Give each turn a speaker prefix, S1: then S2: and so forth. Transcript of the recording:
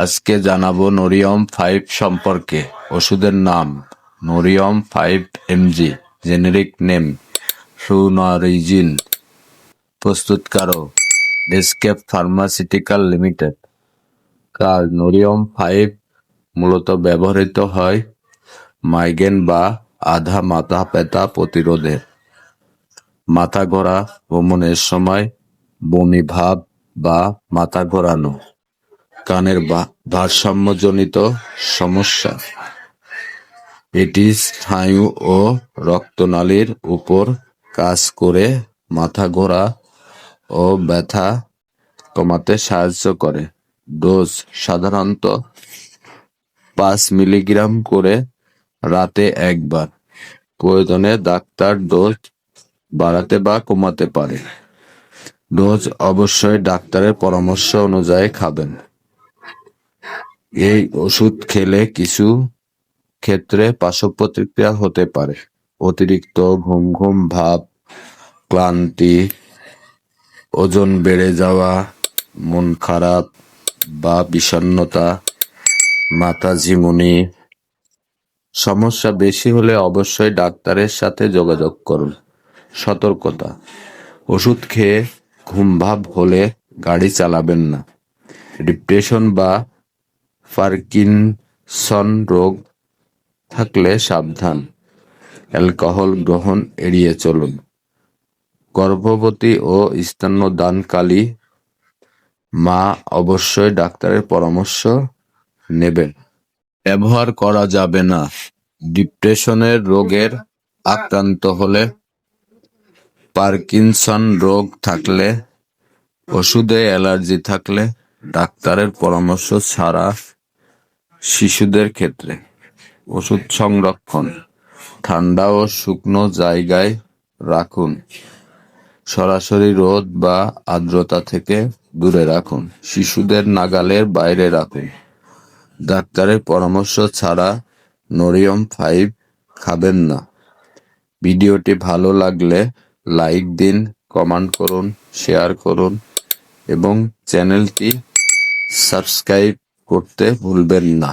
S1: আজকে জানাবো নোরিয়াম 5 সম্পর্কে। ওষুধের নাম নোরিয়াম 5 mg, জেনেরিক নেম ফ্লুনারিজিন, প্রস্তুতকারক এসকেপ ফার্মাসিউটিক্যাল লিমিটেড। কাজ নোরিয়াম 5 মূলত ব্যবহৃত হয় মাইগ্রেন বা আধা মাথা ব্যথা প্রতিরোধে, মাথা ঘোরা, ভ্রমণের সময়, বমি ভাব বা মাথা ঘোরানো, কানের ভারসাম্যজনিত সমস্যা। এটি স্নায়ু ও রক্তনালীর উপর কাজ করে মাথা ঘোরা ও ব্যথা কমাতে সাহায্য করে। ডোজ সাধারণত 5 মিলিগ্রাম করে রাতে একবার। প্রয়োজনে ডাক্তার ডোজ বাড়াতে বা কমাতে পারে। ডোজ অবশ্যই ডাক্তারের পরামর্শ অনুযায়ী খাবেন। এই ওষুধ খেলে কিছু ক্ষেত্রে পার্শ্বপ্রতিক্রিয়া হতে পারে। অতিরিক্ত ঘুম ঘুম ভাব, ক্লান্তি, ওজন বেড়ে যাওয়া, মন খারাপ বা বিষণ্ণতা, মাথা ঝিমুনি। সমস্যা বেশি হলে অবশ্যই ডাক্তারের সাথে যোগাযোগ করুন। সতর্কতা: ওষুধ খেয়ে ঘুমভাব হলে গাড়ি চালাবেন না। ডিপ্রেশন বা পার্কিনসন রোগ থাকলে সাবধান। অ্যালকোহল গ্রহণ এড়িয়ে চলুন। গর্ভবতী ও স্তন্যদানকারী মা অবশ্যই ডাক্তারের পরামর্শ নেবেন। ব্যবহার করা যাবে না: ডিপ্রেশনের রোগের আক্রান্ত হলে, পার্কিনসন রোগ থাকলে, ওষুধে অ্যালার্জি থাকলে, ডাক্তারের পরামর্শ ছাড়া। শিশুদের ক্ষেত্রে ওষুধ সংরক্ষণ: ঠান্ডা ও শুকনো জায়গায় রাখুন। সরাসরি রোদ বা আর্দ্রতা থেকে দূরে রাখুন। শিশুদের নাগালের বাইরে রাখুন। ডাক্তারের পরামর্শ ছাড়া নোরিয়াম 5 খাবেন না। ভিডিওটি ভালো লাগলে লাইক দিন, কমেন্ট করুন, শেয়ার করুন এবং চ্যানেলটি সাবস্ক্রাইব করতে ভুলবেন না।